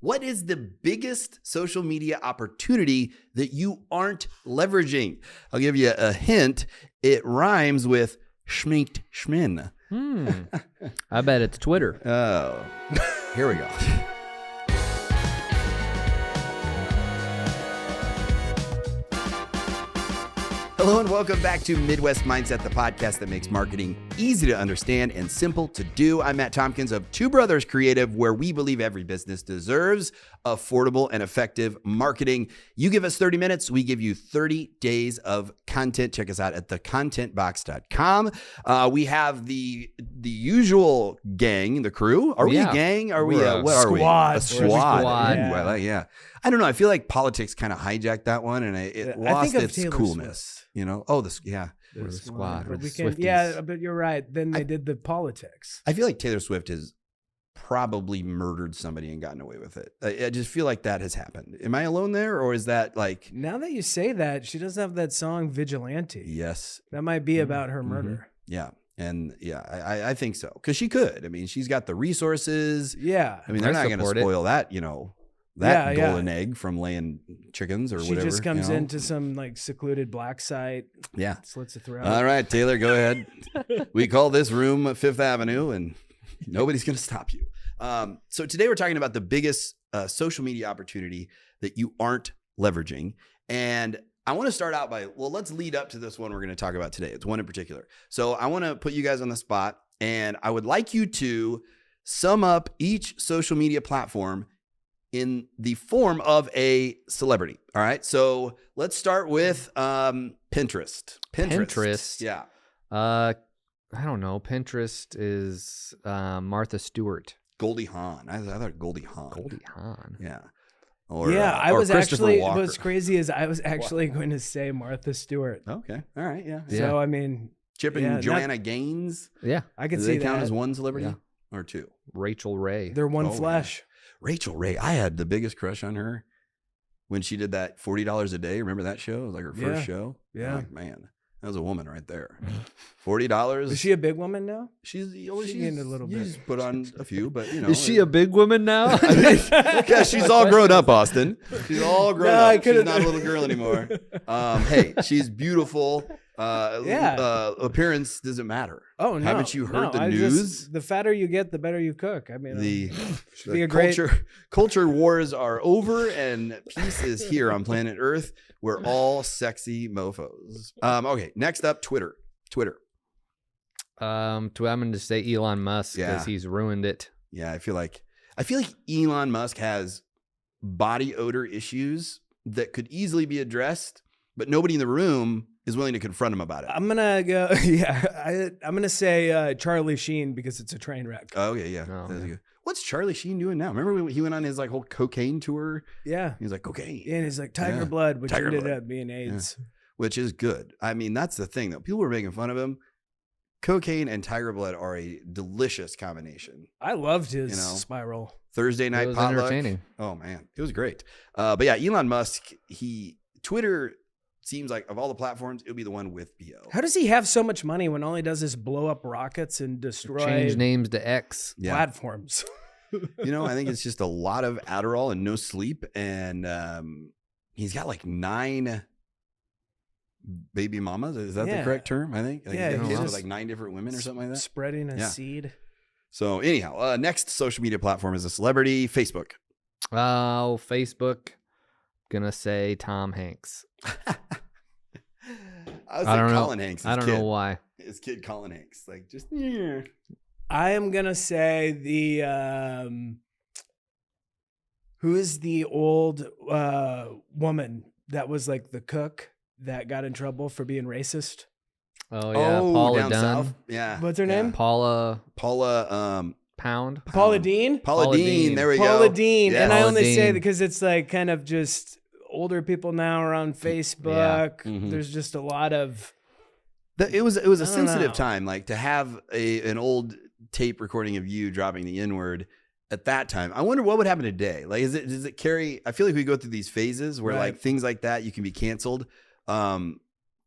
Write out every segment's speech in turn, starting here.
What is the biggest social media opportunity that you aren't leveraging? I'll give you a hint. It rhymes with schminked schmin. I bet it's Twitter. Oh, here we go. Hello and welcome back to Midwest Mindset, the podcast that makes marketing easy to understand and simple to do. I'm Matt Tompkins of Two Brothers Creative, where we believe every business deserves affordable and effective marketing. You give us 30 minutes, we give you 30 days of content. Check us out at thecontentbox.com. We have the usual gang, the crew. Are we a gang? Are we what are we? A squad. Yeah. I don't know. I feel like politics kind of hijacked that one, and it lost its coolness. Swift. You know? Oh, the squad. But but you're right. Then they did the politics. I feel like Taylor Swift has probably murdered somebody and gotten away with it. I just feel like that has happened. Am I alone there, or is that like? Now that you say that, she does have that song "Vigilante." Yes, that might be about her murder. Yeah. And yeah, I think so. Because she could. I mean, she's got the resources. Yeah. I mean, they're not going to spoil that, that golden egg from laying chickens or whatever. She just comes into some like secluded black site. Yeah. Slits a throat. All right, Taylor, go ahead. We call this room Fifth Avenue and nobody's going to stop you. So today we're talking about the biggest social media opportunity that you aren't leveraging. And I want to start out by, let's lead up to this one we're going to talk about today. It's one in particular. So I want to put you guys on the spot, and I would like you to sum up each social media platform in the form of a celebrity. All right. So let's start with Pinterest. Yeah. I don't know. Pinterest is Martha Stewart. Goldie Hawn. I thought Goldie Hawn. Goldie Hawn. Yeah. I was actually. What's crazy is I was actually going to say Martha Stewart. Okay. All right. Yeah. So I mean, Chip and Joanna Gaines. Yeah. I could see that. They count as one celebrity or two? Rachel Ray. They're one flesh. Man. Rachel Ray. I had the biggest crush on her when she did that $40 a day. Remember that show? It was like her first show. Yeah. I'm like, man, that was a woman right there. $40. Is she a big woman now? She's gained a little bit. She's put on a few, but Is she a big woman now? Yeah, she's all grown up, Austin. She's all grown up. She's not a little girl anymore. Hey, she's beautiful. Appearance doesn't matter. Oh no! Haven't you heard the news? The fatter you get, the better you cook. I mean, the be a great culture wars are over, and peace is here on planet Earth. We're all sexy mofos. Okay, next up, Twitter. I'm going to say Elon Musk because he's ruined it. Yeah, I feel like Elon Musk has body odor issues that could easily be addressed, but nobody in the room is willing to confront him about it. I'm gonna go. I'm gonna say Charlie Sheen because it's a train wreck. Oh yeah. What's Charlie Sheen doing now? Remember when he went on his like whole cocaine tour? Yeah, he's like cocaine. Yeah, and he's like Tiger Blood, which ended up being AIDS, which is good. I mean, that's the thing though. People were making fun of him. Cocaine and Tiger Blood are a delicious combination. I loved his spiral. Thursday night was potluck. Entertaining. Oh man, it was great. But yeah, Elon Musk. Twitter seems like of all the platforms, it'll be the one with BO. How does he have so much money when all he does is blow up rockets and destroy change names to X platforms? I think it's just a lot of Adderall and no sleep, and he's got like 9 baby mamas. Is that the correct term? I think. He's kids with like 9 different women or something like that. Spreading a seed. So anyhow, next social media platform is a celebrity. Facebook. Oh, Facebook. Gonna say Tom Hanks. I don't know. Colin Hanks. I don't know why. His kid Colin Hanks. Like just. I am gonna say the who is the old woman that was like the cook that got in trouble for being racist? Oh yeah, Paula down Dunn. South. Yeah. What's her name? Paula. Pound. Paula Dean. Paula Dean. There we go. Paula Dean. Yeah. And I only say that because it's like kind of just older people now are on Facebook. Yeah. Mm-hmm. There's just a lot of. It was a sensitive time, like to have an old tape recording of you dropping the N-word at that time. I wonder what would happen today. Like, does it carry? I feel like we go through these phases where like things like that you can be canceled.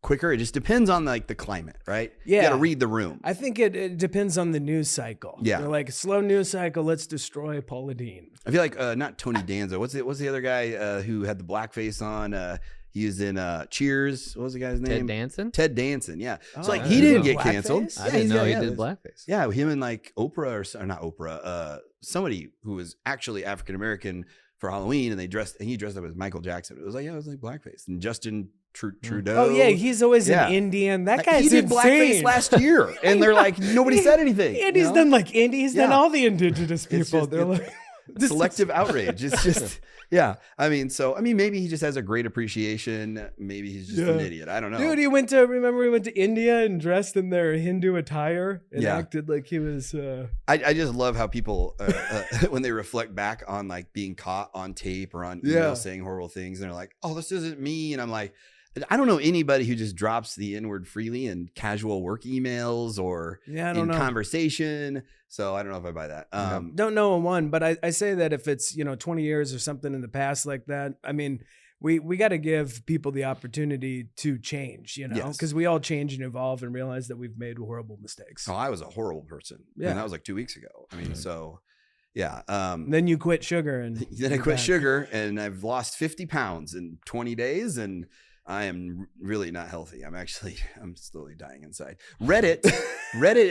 quicker. It just depends on like the climate, right? Yeah. You got to read the room. I think it depends on the news cycle. Yeah. They're like slow news cycle. Let's destroy Paula Deen. I feel like not Tony Danza. What's the other guy who had the blackface on? He was in Cheers. What was the guy's name? Ted Danson. Yeah. So like he didn't get canceled. I didn't know he did blackface. Yeah, him and like Oprah or not Oprah. Somebody who was actually African American for Halloween, and he dressed up as Michael Jackson. It was like blackface. And Justin Trudeau. Oh yeah, he's always an Indian. That guy's he did insane. blackface last year, and they're like nobody said anything. Andy's done like He's done all the indigenous people. They're like selective outrage. It's just yeah. I mean, maybe he just has a great appreciation. Maybe he's just an idiot. I don't know. Dude, he went to India and dressed in their Hindu attire and acted like he was. I just love how people when they reflect back on like being caught on tape or on email saying horrible things, and they're like, "Oh, this isn't me," and I'm like, I don't know anybody who just drops the N-word freely in casual work emails or in conversation. So I don't know if I buy that. Don't know one, but I say that if it's 20 years or something in the past like that, I mean, we got to give people the opportunity to change, because we all change and evolve and realize that we've made horrible mistakes. Oh, I was a horrible person. Yeah, and that was like 2 weeks ago. I mean, so. Yeah. Then you quit sugar, and then I quit sugar, and I've lost 50 pounds in 20 days, and I am really not healthy. I'm slowly dying inside. Reddit,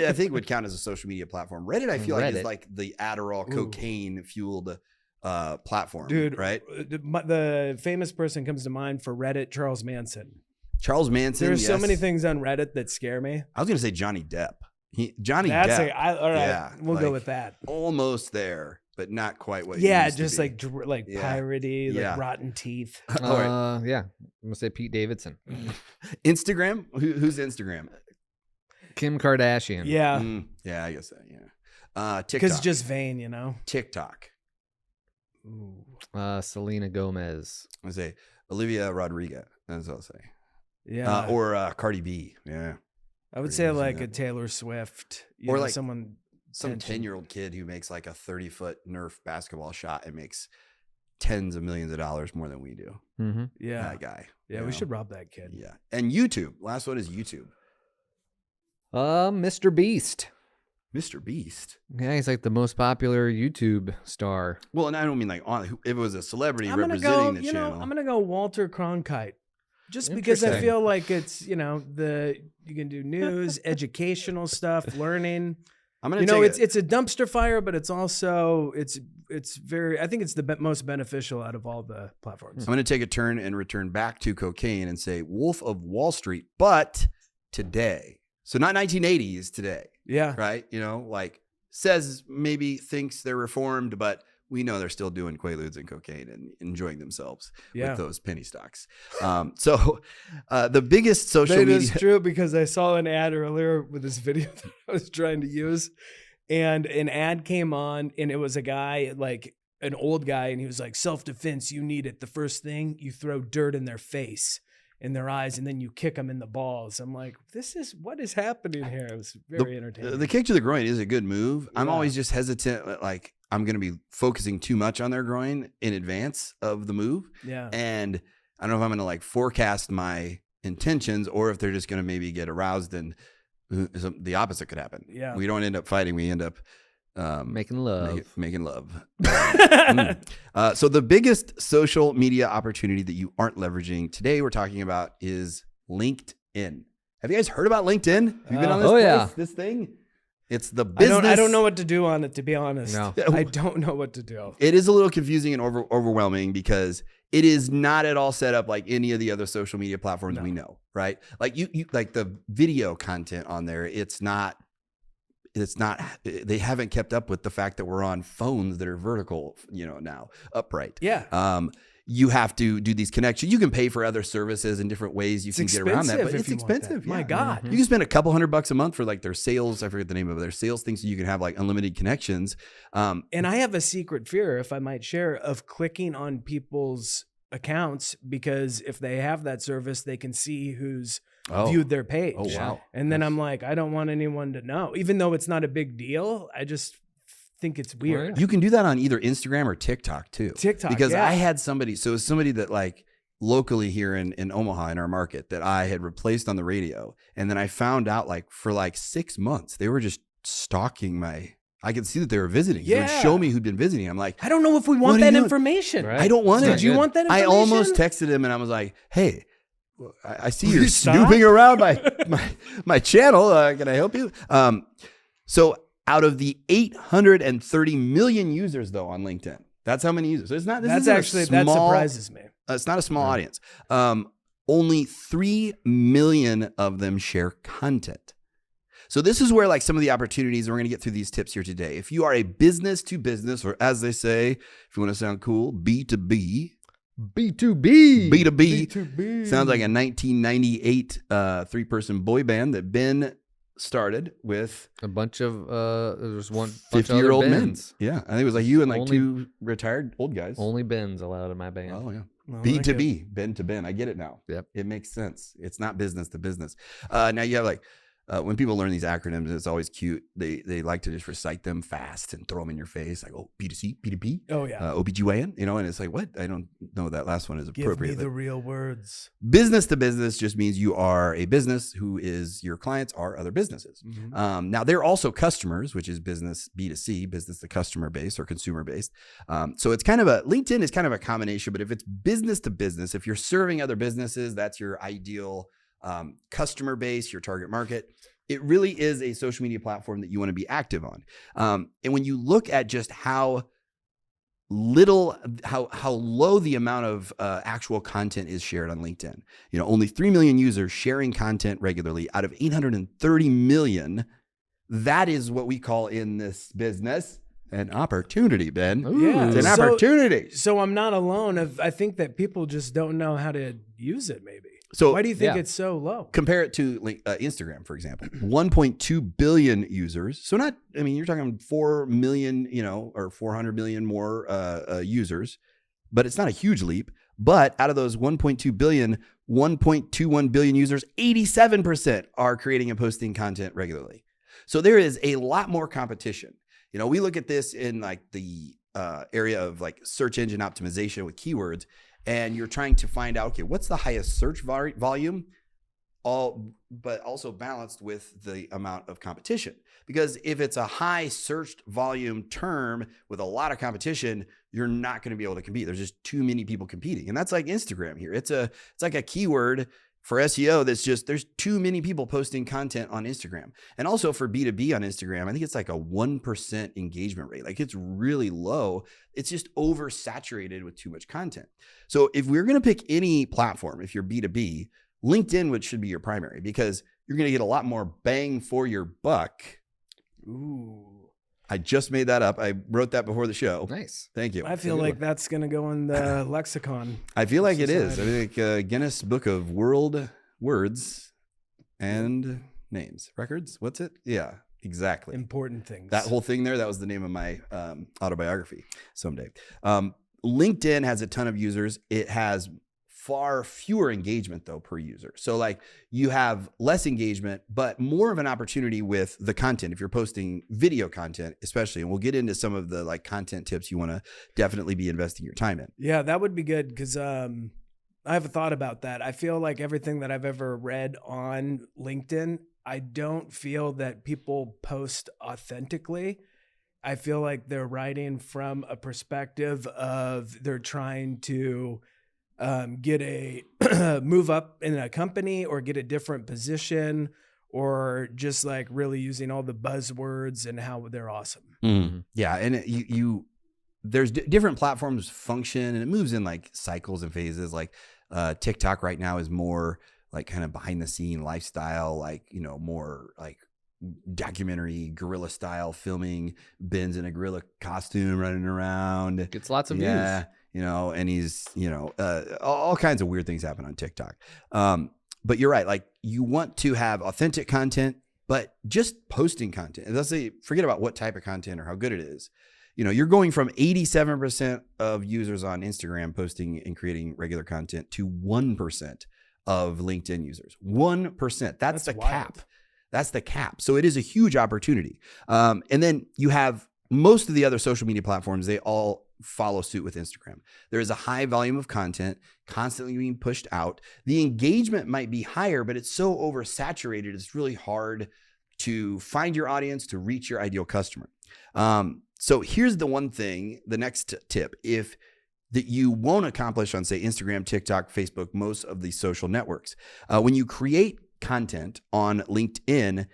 I think would count as a social media platform. Reddit, I feel like is like the Adderall cocaine fueled platform, dude. Right? The famous person comes to mind for Reddit, Charles Manson. Charles Manson. There's so many things on Reddit that scare me. I was going to say Johnny Depp. Depp. All right. Yeah, we'll go with that. Almost there, but not quite what. Yeah, just like piratey, like rotten teeth. Yeah, I'm gonna say Pete Davidson. Instagram. Who's Instagram? Kim Kardashian. Yeah. Yeah, I guess that. Yeah. TikTok. Because just vain, TikTok. Ooh. Selena Gomez. I say Olivia Rodrigo. That's what I'll say. Yeah. Or Cardi B. Yeah. I would say like a Taylor Swift, or like some 10-year-old kid who makes like a 30-foot Nerf basketball shot and makes tens of millions of dollars more than we do. Mm-hmm. Yeah, that guy. Yeah, we should rob that kid. Yeah, and YouTube. Last one is YouTube. Mr. Beast. Mr. Beast. Yeah, he's like the most popular YouTube star. Well, and I don't mean like if it was a celebrity representing the channel. I'm gonna go Walter Cronkite. Just because I feel like it's, you can do news, educational stuff, learning. I'm gonna it's a dumpster fire, but it's also it's very. I think it's the most beneficial out of all the platforms. I'm gonna take a turn and return back to cocaine and say Wolf of Wall Street, but today. So not 1980s today. Yeah. Right. Thinks they're reformed, but we know they're still doing Quaaludes and cocaine and enjoying themselves with those penny stocks. The biggest social media. That is true, because I saw an ad earlier with this video that I was trying to use, and an ad came on, and it was a guy, like an old guy, and he was like, self-defense, you need it. The first thing, you throw dirt in their face, in their eyes, and then you kick them in the balls. I'm like, what is happening here? It was very entertaining. The kick to the groin is a good move. I'm always just hesitant, like I'm going to be focusing too much on their groin in advance of the move. Yeah. And I don't know if I'm going to like forecast my intentions, or if they're just going to maybe get aroused and the opposite could happen. Yeah. We don't end up fighting. We end up making love. Making love. So the biggest social media opportunity that you aren't leveraging today, we're talking about, is LinkedIn. Have you guys heard about LinkedIn? Have you been on this this thing? It's the business. I don't know what to do on it, to be honest. No. I don't know what to do. It is a little confusing and overwhelming, because it is not at all set up like any of the other social media platforms we know, right? Like you like the video content on there. It's not, they haven't kept up with the fact that we're on phones that are vertical, now upright. Yeah. You have to do these connections. You can pay for other services in different ways. You can get around that, but it's expensive. My God. You can spend a couple $100 a month for like their sales. I forget the name of their sales thing. So you can have like unlimited connections. And I have a secret fear, if I might share, of clicking on people's accounts, because if they have that service, they can see who's viewed their page. Oh, wow. And then I'm like, I don't want anyone to know, even though it's not a big deal. I just think it's weird. You can do that on either Instagram or TikTok too. TikTok, because I had somebody that like locally here in Omaha in our market that I had replaced on the radio. And then I found out like for like 6 months, they were just stalking I could see that they were visiting. Yeah. They would show me who'd been visiting. I'm like, I don't know if we want that information. Right. I don't want it. Did you want that information? I almost texted him and I was like, hey, I see you're Please stop. snooping around my channel. Can I help you? So out of the 830 million users though on LinkedIn, that's how many users. So it's not. That surprises me. It's not a small audience. Only 3 million of them share content. So this is where like some of the opportunities, and we're going to get through these tips here today. If you are a business to business, or as they say, if you want to sound cool, B2B. B2B. B2B. Sounds like a 1998 3-person boy band that Ben started with a bunch of there's one 50-year-old men. Bens. Yeah, I think it was like you and like 2 retired old guys. Only Bens allowed in my band. Oh yeah. Well, B2B, Ben to Ben. I get it now. Yep. It makes sense. It's not business to business. Now you have like when people learn these acronyms, it's always cute. They like to just recite them fast and throw them in your face, like, oh, B2C, B2B. Oh, yeah. OBGYN, and it's like, what? I don't know that last one is appropriate. Give me the real words. Business to business just means you are a business who is your clients are other businesses. Mm-hmm. Now, they're also customers, which is business B2C, business to customer based or consumer based. So it's kind of LinkedIn is kind of a combination, but if it's business to business, if you're serving other businesses, that's your ideal customer base, your target market. It really is a social media platform that you want to be active on. And when you look at just how low the amount of actual content is shared on LinkedIn, only 3 million users sharing content regularly out of 830 million. That is what we call in this business an opportunity, Ben. Yeah. It's an opportunity. So I'm not alone. I think that people just don't know how to use it, maybe. So why do you think it's so low? Compare it to Instagram, for example. 1.2 billion users. So you're talking 4 million, or 400 million more users, but it's not a huge leap. But out of those 1.2 billion, 1.21 billion users, 87% are creating and posting content regularly. So there is a lot more competition. We look at this in like the area of like search engine optimization with keywords. And you're trying to find out, okay, what's the highest search volume, but also balanced with the amount of competition. Because if it's a high searched volume term with a lot of competition, you're not going to be able to compete. There's just too many people competing. And that's like Instagram here. It's like a keyword for SEO that's just, there's too many people posting content on Instagram. And also for B2B on Instagram, I think it's like a 1% engagement rate. Like it's really low. It's just oversaturated with too much content. So if we're going to pick any platform, if you're B2B, LinkedIn should be your primary because you're going to get a lot more bang for your buck. Ooh. I just made that up. I wrote that before the show. Nice. Thank you. I feel like that's going to go in the lexicon. I feel like it is. I think Guinness Book of World Words and Names. Records? What's it? Yeah, exactly. Important things. That whole thing there, that was the name of my autobiography someday. LinkedIn has a ton of users. It has far fewer engagement though per user. So like you have less engagement, but more of an opportunity with the content. If you're posting video content, especially, and we'll get into some of the like content tips you want to definitely be investing your time in. Yeah, that would be good. Cause, I have a thought about that. I feel like everything that I've ever read on LinkedIn, I don't feel that people post authentically. I feel like they're writing from a perspective of they're trying to get a move up in a company or get a different position or just like really using all the buzzwords and how they're awesome. Mm-hmm. Yeah. And there's different platforms function and it moves in like cycles and phases. Like TikTok right now is more like kind of behind the scene lifestyle, like, more like documentary guerrilla style filming. Ben's in a gorilla costume running around. Gets lots of views. And he's, all kinds of weird things happen on TikTok. But you're right. Like you want to have authentic content, but just posting content. And let's say, forget about what type of content or how good it is. You're going from 87% of users on Instagram posting and creating regular content to 1% of LinkedIn users. 1%. That's the cap. That's the cap. So it is a huge opportunity. And then you have most of the other social media platforms, they all follow suit with Instagram. There is a high volume of content constantly being pushed out. The engagement might be higher, but it's so oversaturated. It's really hard to find your audience, to reach your ideal customer. So here's the one thing, the next tip, if that you won't accomplish on, say, Instagram, TikTok, Facebook, most of these social networks. When you create content on LinkedIn,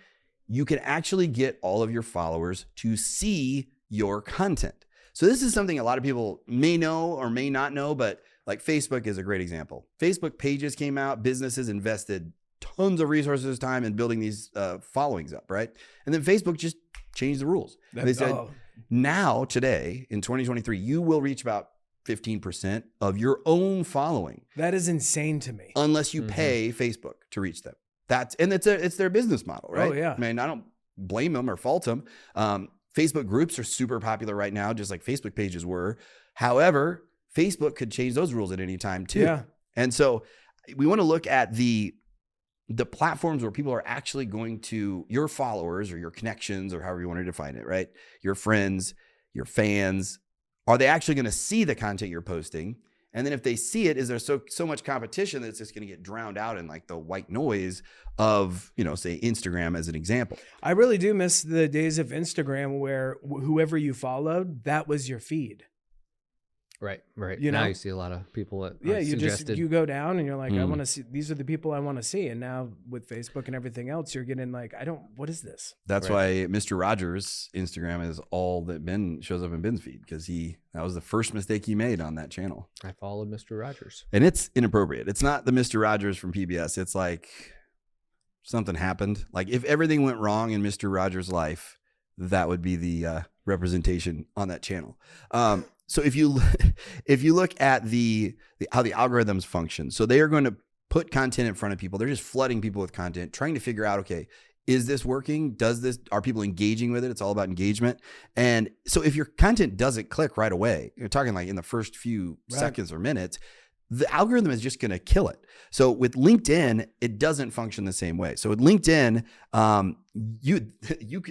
you can actually get all of your followers to see your content. So this is something a lot of people may know or may not know, but like Facebook is a great example. Facebook pages came out, businesses invested tons of resources, time in building these followings up, right? And then Facebook just changed the rules. They said, now, today, in 2023, you will reach about 15% of your own following. That is insane to me. Unless you pay Facebook to reach them. It's their business model, right? Oh, yeah. I mean, I don't blame them or fault them. Facebook groups are super popular right now, just like Facebook pages were. However, Facebook could change those rules at any time too. Yeah. And so we want to look at the platforms where people are actually going to, your followers or your connections or however you want to define it, right? Your friends, your fans, are they actually going to see the content you're posting? And then if they see it, is there so much competition that it's just going to get drowned out in like the white noise of, say Instagram as an example? I really do miss the days of Instagram where whoever you followed, that was your feed. Right. Now you see a lot of people that you go down and you're like, I want to see, these are the people I want to see. And now with Facebook and everything else, you're getting like, what is this? That's why Mr. Rogers' Instagram is all that Ben shows up in Ben's feed, because that was the first mistake he made on that channel. I followed Mr. Rogers. And it's inappropriate. It's not the Mr. Rogers from PBS. It's like something happened. Like if everything went wrong in Mr. Rogers' life, that would be the representation on that channel. So if you look at how the algorithms function, so they are going to put content in front of people. They're just flooding people with content, trying to figure out, okay, is this working? Are people engaging with it? It's all about engagement. And so if your content doesn't click right away, you're talking like in the first few seconds or minutes, the algorithm is just going to kill it. So with LinkedIn, it doesn't function the same way. So with LinkedIn,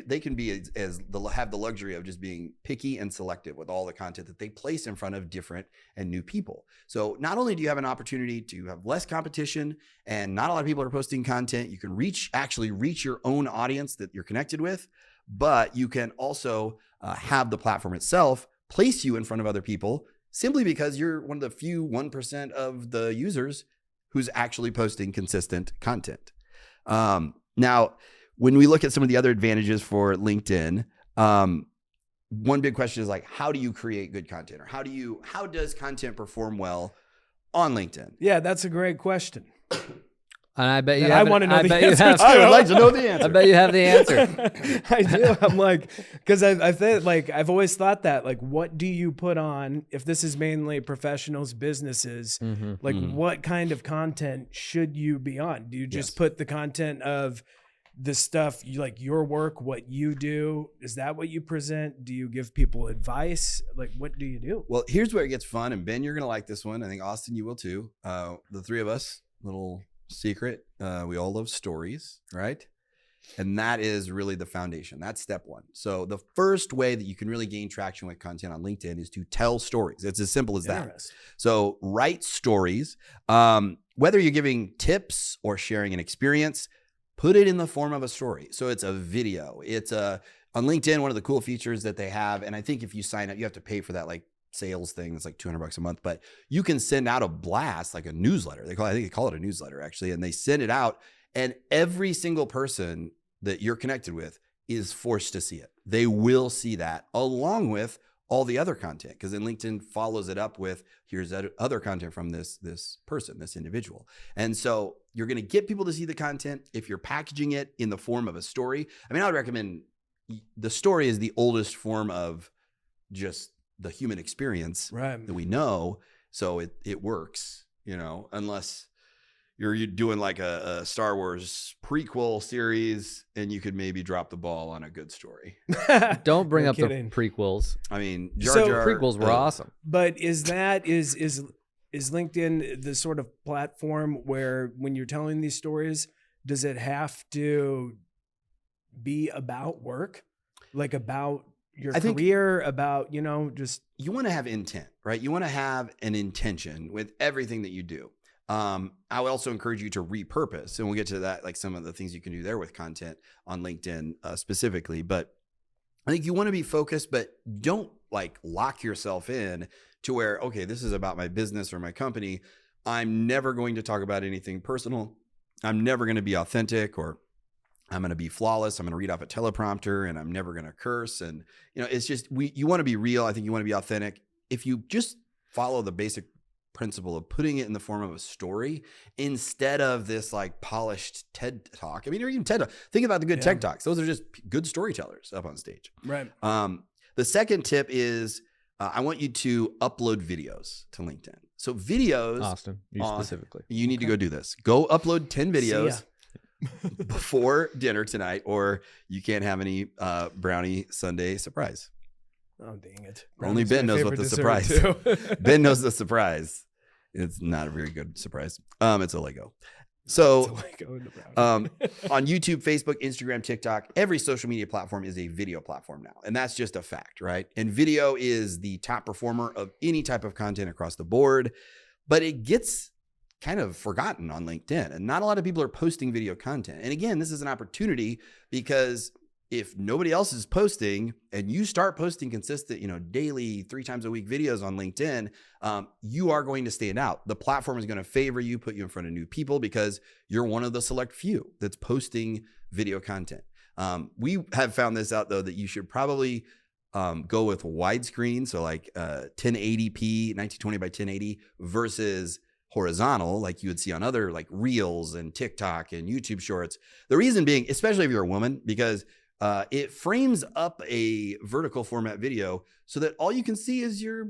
they can be have the luxury of just being picky and selective with all the content that they place in front of different and new people. So not only do you have an opportunity to have less competition and not a lot of people are posting content, you can actually reach your own audience that you're connected with, but you can also have the platform itself place you in front of other people simply because you're one of the few 1% of the users who's actually posting consistent content. Now, when we look at some of the other advantages for LinkedIn, one big question is like, how do you create good content, or how does content perform well on LinkedIn? Yeah, that's a great question. And I bet you I want to know the answer. I would like to know the answer. I bet you have the answer. I do. I'm like, because I think like I've always thought that, like, what do you put on if this is mainly professionals, businesses? What kind of content should you be on? Do you just put the content of the stuff you like, your work, what you do? Is that what you present? Do you give people advice? Like, what do you do? Well, here's where it gets fun. And Ben, you're going to like this one. I think Austin, you will too. The three of us, little secret, we all love stories, right? And that is really the foundation. That's step one. So the first way that you can really gain traction with content on LinkedIn is to tell stories. It's as simple as that. So write stories. Whether you're giving tips or sharing an experience, put it in the form of a story. So it's a video. On LinkedIn, one of the cool features that they have, and I think if you sign up, you have to pay for that, like sales thing. It's like $200 a month, but you can send out a blast, like a newsletter. I think they call it a newsletter actually. And they send it out, and every single person that you're connected with is forced to see it. They will see that along with all the other content, because then LinkedIn follows it up with, here's other content from this person, this individual. And so you're going to get people to see the content if you're packaging it in the form of a story. I mean, I would recommend, the story is the oldest form of just the human experience that we know. So it works, unless you're doing like a Star Wars prequel series and you could maybe drop the ball on a good story. Don't bring up the prequels. I mean, prequels were awesome. But is LinkedIn the sort of platform where when you're telling these stories, does it have to be about work? Like about career, about, just. You want to have intent, right? You want to have an intention with everything that you do. I would also encourage you to repurpose, and we'll get to that, like some of the things you can do there with content on LinkedIn specifically. But I think you want to be focused, but don't like lock yourself in to where, okay, this is about my business or my company. I'm never going to talk about anything personal. I'm never going to be authentic, or I'm going to be flawless. I'm going to read off a teleprompter, and I'm never going to curse. And, it's just, you want to be real. I think you want to be authentic. If you just follow the basic principle of putting it in the form of a story instead of this like polished TED talk. I mean, or even TED talk. Think about the good TED talks. Those are just good storytellers up on stage. Right. The second tip is I want you to upload videos to LinkedIn. So videos. Austin, you specifically. You need to go do this. Go upload 10 videos before dinner tonight, or you can't have any brownie sundae surprise. Oh, dang it. Only Ben knows what the surprise. Ben knows the surprise. It's not a very good surprise. It's a Lego. So on YouTube, Facebook, Instagram, TikTok, every social media platform is a video platform now. And that's just a fact, right? And video is the top performer of any type of content across the board, but it gets kind of forgotten on LinkedIn, and not a lot of people are posting video content. And again, this is an opportunity, because if nobody else is posting and you start posting consistent, daily, 3 times a week videos on LinkedIn, you are going to stand out. The platform is going to favor you, put you in front of new people, because you're one of the select few that's posting video content. We have found this out, though, that you should probably go with widescreen. So like 1080p, 1920 by 1080 versus horizontal, like you would see on other like Reels and TikTok and YouTube Shorts. The reason being, especially if you're a woman, because it frames up a vertical format video so that all you can see is your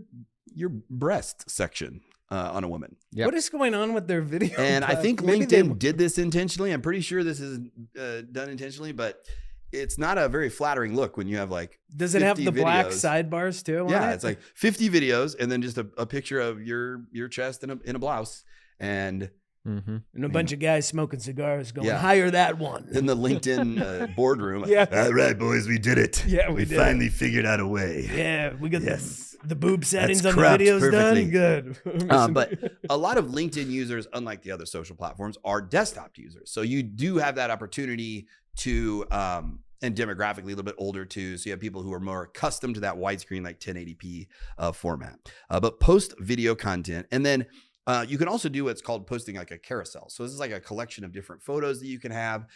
breast section on a woman. Yep. What is going on with their video? And I think LinkedIn did this intentionally. I'm pretty sure this is done intentionally, but it's not a very flattering look when you have like. Does it have the black sidebars too? Yeah, it's like 50 videos and then just a picture of your chest in a blouse and a bunch of guys smoking cigars going, hire that one. In the LinkedIn boardroom. All right, boys, we did it. Yeah, we finally figured out a way. Yeah, we got the boob settings on the videos perfectly done. Good. But a lot of LinkedIn users, unlike the other social platforms, are desktop users. So you do have that opportunity to, and demographically a little bit older too. So you have people who are more accustomed to that widescreen, like 1080p format. But post video content. And then you can also do what's called posting like a carousel. So this is like a collection of different photos that you can have.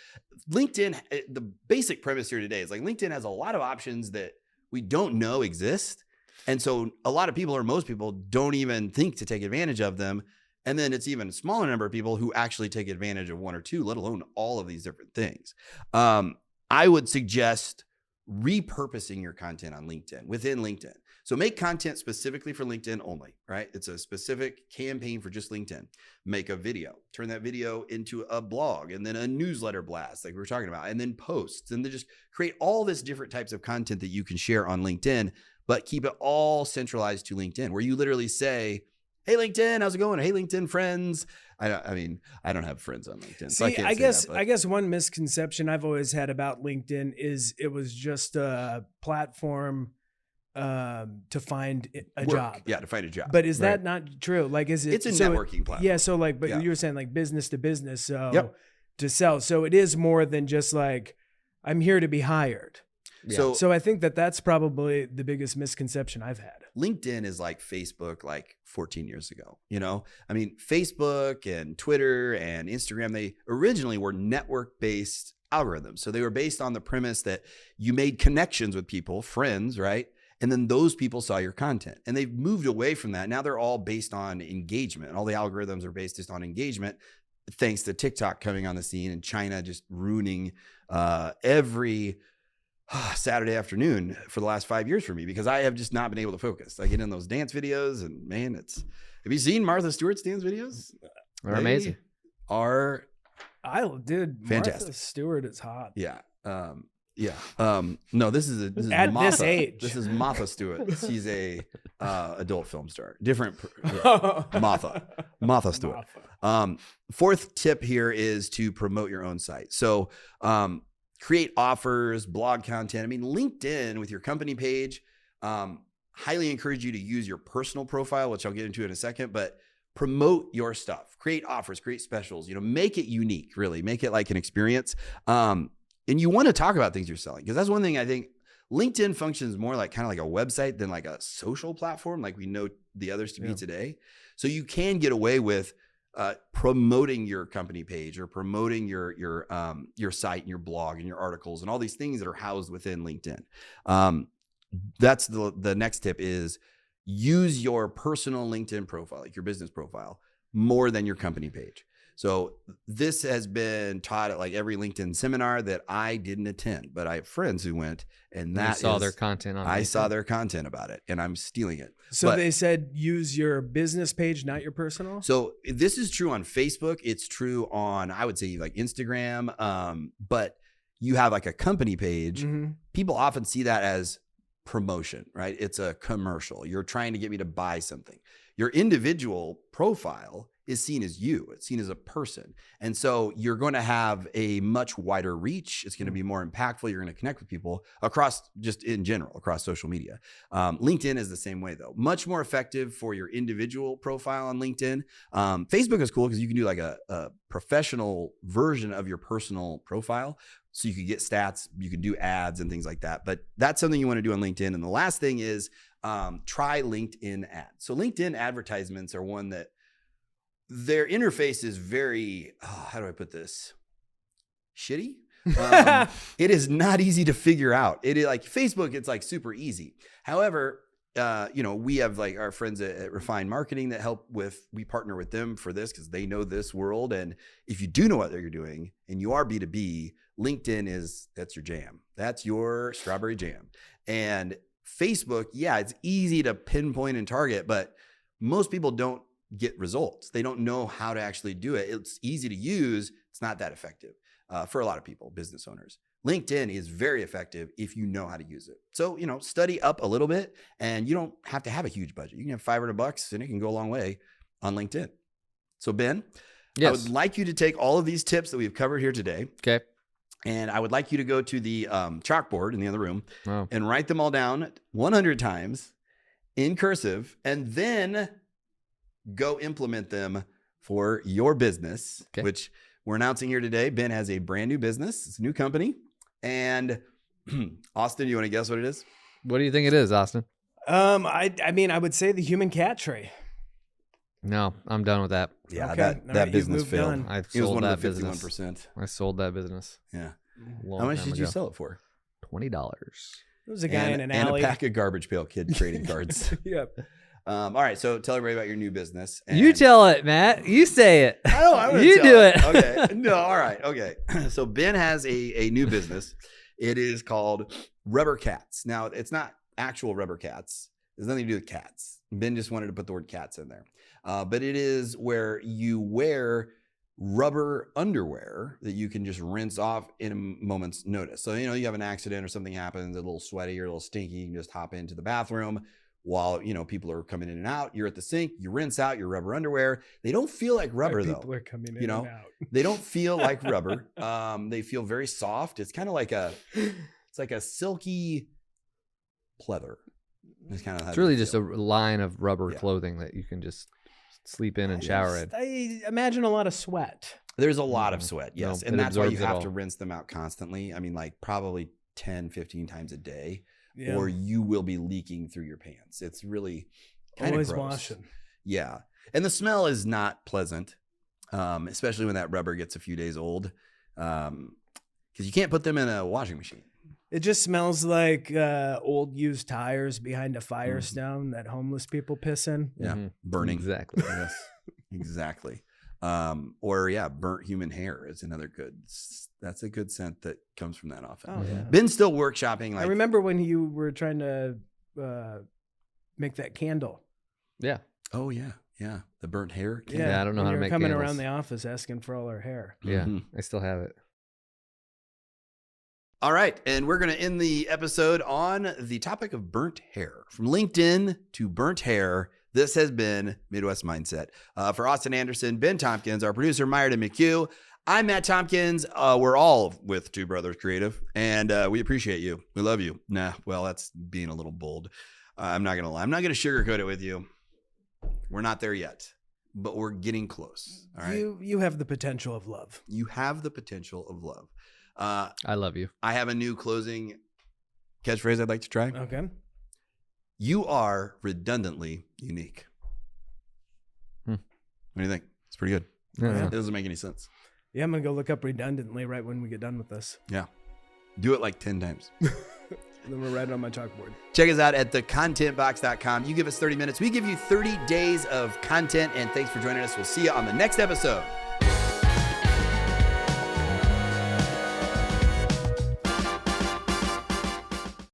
LinkedIn, the basic premise here today is like LinkedIn has a lot of options that we don't know exist. And so a lot of people, or most people, don't even think to take advantage of them. And then it's even a smaller number of people who actually take advantage of one or two, let alone all of these different things. I would suggest repurposing your content on LinkedIn, within LinkedIn. So make content specifically for LinkedIn only, right? It's a specific campaign for just LinkedIn. Make a video, turn that video into a blog, and then a newsletter blast like we were talking about, and then posts, and then just create all this different types of content that you can share on LinkedIn, but keep it all centralized to LinkedIn, where you literally say, hey, LinkedIn, how's it going? Hey, LinkedIn friends. I don't have friends on LinkedIn. So I guess one misconception I've always had about LinkedIn is it was just a platform to find a job. Yeah, to find a job. But is that not true? Like, is it? It's a networking platform. Yeah. So like, but you were saying like business to business. So to sell. So it is more than just like, I'm here to be hired. Yeah. So I think that's probably the biggest misconception I've had. LinkedIn is like Facebook like 14 years ago. I mean, Facebook and Twitter and Instagram, they originally were network-based algorithms. So they were based on the premise that you made connections with people, friends, right? And then those people saw your content. And they've moved away from that. Now they're all based on engagement. All the algorithms are based just on engagement, thanks to TikTok coming on the scene and China just ruining every Saturday afternoon for the last 5 years for me, because I have just not been able to focus. I get in those dance videos and man, have you seen Martha Stewart's dance videos? They're amazing. Fantastic. Martha Stewart is hot. Yeah. No, this is at Martha, this age. This is Martha Stewart. She's a adult film star. Different. Martha Stewart. Fourth tip here is to promote your own site. So, create offers, blog content. I mean, LinkedIn with your company page, highly encourage you to use your personal profile, which I'll get into in a second, but promote your stuff, create offers, create specials, make it unique, really make it like an experience. And you want to talk about things you're selling, because that's one thing I think LinkedIn functions more like kind of like a website than like a social platform, like we know the others to be today. So you can get away with promoting your company page or promoting your site and your blog and your articles and all these things that are housed within LinkedIn. That's the next tip is use your personal LinkedIn profile, like your business profile, more than your company page. So this has been taught at like every LinkedIn seminar that I didn't attend, but I have friends who went, and that saw their content on LinkedIn. I saw their content about it, and I'm stealing it. So they said use your business page, not your personal? So this is true on Facebook. It's true on, I would say, like Instagram. But you have like a company page. Mm-hmm. People often see that as promotion, right? It's a commercial. You're trying to get me to buy something. Your individual profile is seen as you. It's seen as a person. And so you're going to have a much wider reach. It's going to be more impactful. You're going to connect with people across, just in general, across social media. LinkedIn is the same way though. Much more effective for your individual profile on LinkedIn. Facebook is cool because you can do like a professional version of your personal profile. So you could get stats, you could do ads and things like that. But that's something you want to do on LinkedIn. And the last thing is try LinkedIn ads. So LinkedIn advertisements are one that their interface is very, how do I put this? Shitty. It is not easy to figure out. It is like Facebook, it's like super easy. However, we have like our friends at Refined Marketing that help we partner with them for this because they know this world. And if you do know what you're doing and you are B2B, LinkedIn that's your jam. That's your strawberry jam. And Facebook, yeah, it's easy to pinpoint and target, but most people don't get results. They don't know how to actually do it. It's easy to use. It's not that effective for a lot of people, business owners. LinkedIn is very effective if you know how to use it. So, study up a little bit, and you don't have to have a huge budget. You can have $500 and it can go a long way on LinkedIn. So Ben, yes. I would like you to take all of these tips that we've covered here today. Okay. And I would like you to go to the chalkboard in the other room and write them all down 100 times in cursive, and then go implement them for your business, which we're announcing here today. Ben has a brand new business. It's a new company. And Austin, you want to guess what it is? What do you think it is, Austin? I mean, I would say the human cat tray. No, I'm done with that. Yeah, okay. that business failed. I He was sold one that of the 51%. business. I sold that business. Yeah. How much did you sell it for? $20. There was a guy in an alley. And a pack of Garbage Pail Kid trading cards. Yep. All right, so tell everybody about your new business. You tell it, Matt. You say it. You do it. Okay. No, all right. Okay. So Ben has a new business. It is called Rubber Cats. Now, it's not actual rubber cats. There's nothing to do with cats. Ben just wanted to put the word cats in there. But it is where you wear rubber underwear that you can just rinse off in a moment's notice. So, you have an accident or something happens, a little sweaty or a little stinky, you can just hop into the bathroom while, people are coming in and out. You're at the sink, you rinse out your rubber underwear. They don't feel like rubber though. People are coming in and out. They don't feel like rubber. They feel very soft. It's kind of like it's like a silky pleather. It's really just a line of rubber clothing that you can just sleep in and shower in. I imagine a lot of sweat. There's a lot of sweat, yes. And that's why you have to rinse them out constantly. I mean, like probably 10, 15 times a day, or you will be leaking through your pants. It's really kind of gross. Always washing. Yeah. And the smell is not pleasant, especially when that rubber gets a few days old, because you can't put them in a washing machine. It just smells like old used tires behind a firestone that homeless people piss in. Yeah, burning. Exactly. Yes, exactly. Or burnt human hair is another good. That's a good scent that comes from that often. Oh, yeah. Ben's still workshopping. I remember when you were trying to make that candle. Yeah. Oh yeah, yeah. The burnt hair. Candle. Yeah, I don't know how to make candles. Coming around the office asking for all our hair. Yeah, I still have it. All right, and we're going to end the episode on the topic of burnt hair. From LinkedIn to burnt hair, this has been Midwest Mindset. For Austin Anderson, Ben Tompkins, our producer, Myron McHugh, I'm Matt Tompkins. We're all with Two Brothers Creative, and we appreciate you. We love you. Nah, well, that's being a little bold. I'm not going to lie. I'm not going to sugarcoat it with you. We're not there yet, but we're getting close. All right. You have the potential of love. You have the potential of love. I love you. I have a new closing catchphrase I'd like to try. Okay. You are redundantly unique. What do you think? It's pretty good. Yeah. It doesn't make any sense. Yeah, I'm going to go look up redundantly right when we get done with this. Yeah. Do it like 10 times. And then we'll write it on my chalkboard. Check us out at thecontentbox.com. You give us 30 minutes. We give you 30 days of content. And thanks for joining us. We'll see you on the next episode